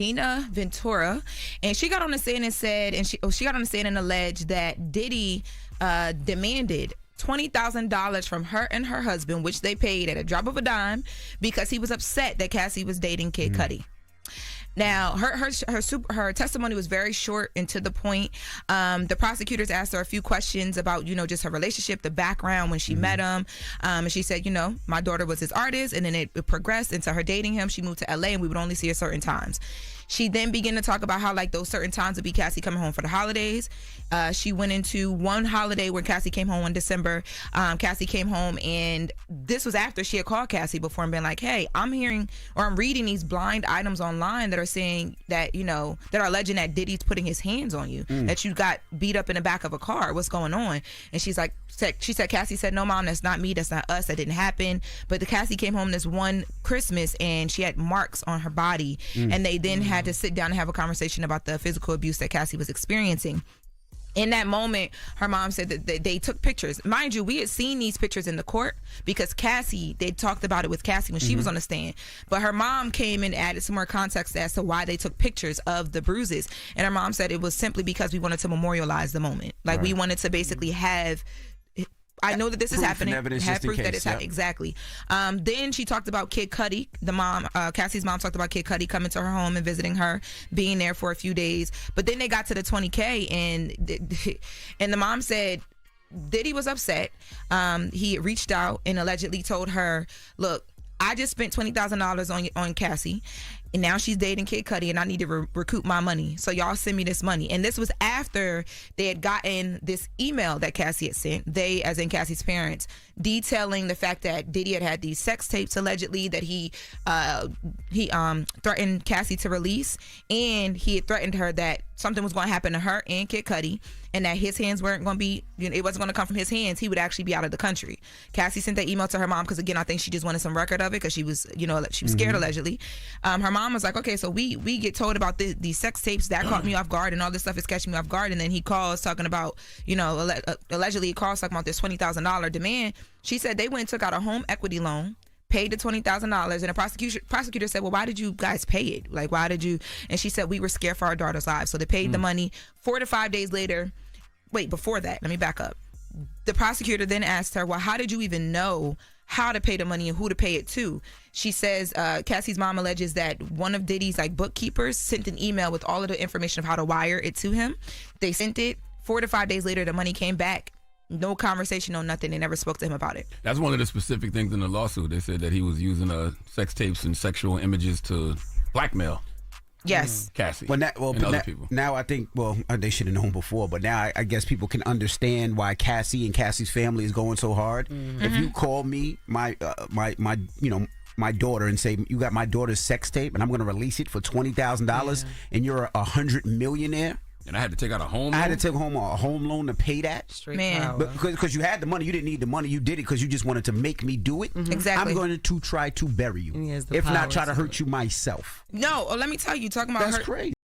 Nina Ventura, and she got on the stand and said, she got on the stand and alleged that Diddy demanded $20,000 from her and her husband, which they paid at a drop of a dime, because he was upset that Cassie was dating Kid Cudi. Now, her testimony was very short and to the point. The prosecutors asked her a few questions about, just her relationship, the background when she met him. And she said, my daughter was his artist, and then it progressed into her dating him. She moved to LA, and we would only see her certain times. She then began to talk about how, those certain times would be Cassie coming home for the holidays. She went into one holiday when Cassie came home in December. Cassie came home, and this was after she had called Cassie before and been like, hey, I'm hearing or I'm reading these blind items online that are saying that, that are alleging that Diddy's putting his hands on you, that you got beat up in the back of a car. What's going on? And she's like, Cassie said, no, Mom, that's not me. That's not us. That didn't happen. But the Cassie came home this one Christmas, and she had marks on her body, and they then had to sit down and have a conversation about the physical abuse that Cassie was experiencing. In that moment, her mom said that they took pictures. Mind you, we had seen these pictures in the court because they talked about it with Cassie when she was on the stand. But her mom came and added some more context as to why they took pictures of the bruises. And her mom said it was simply because we wanted to memorialize the moment. We wanted to basically have... I know that this is happening. Have proof that it's happening. Exactly. Then she talked about Kid Cudi. The mom, Cassie's mom, talked about Kid Cudi coming to her home and visiting her, being there for a few days. But then they got to the $20K, and the mom said Diddy was upset. He reached out and allegedly told her, "Look, I just spent $20,000 on Cassie, and now she's dating Kid Cudi, and I need to recoup my money. So y'all send me this money." And this was after they had gotten this email that Cassie had sent, they, as in Cassie's parents, detailing the fact that Diddy had these sex tapes allegedly that he threatened Cassie to release, and he had threatened her that something was going to happen to her and Kid Cudi, and that his hands weren't going to be, it wasn't going to come from his hands. He would actually be out of the country. Cassie sent that email to her mom because, again, I think she just wanted some record of it because she was, she was scared allegedly. Her mom was like, okay, so we get told about these sex tapes that caught me off guard, and all this stuff is catching me off guard. And then he calls talking about, allegedly he calls talking about this $20,000 demand. She said they went and took out a home equity loan, paid the $20,000, and the prosecutor said, well, why did you guys pay it? Why did you? And she said, we were scared for our daughter's lives. So they paid the money. 4 to 5 days later, before that, let me back up. The prosecutor then asked her, well, how did you even know how to pay the money and who to pay it to? She says Cassie's mom alleges that one of Diddy's bookkeepers sent an email with all of the information of how to wire it to him. They sent it. 4 to 5 days later, the money came back. No conversation, no nothing. They never spoke to him about it. That's one of the specific things in the lawsuit. They said that he was using sex tapes and sexual images to blackmail. Yes. Cassie. Other people. Now I think, they should have known before, but now I guess people can understand why Cassie and Cassie's family is going so hard. If you call me, my daughter, and say, you got my daughter's sex tape and I'm going to release it for $20,000 and you're $100 millionaire. And I had to take out a home loan? I had to take home a home loan to pay that. Man. Because you had the money. You didn't need the money. You did it because you just wanted to make me do it. Exactly. I'm going to try to bury you. If not, try to hurt you myself. No, let me tell you, talking about That's crazy.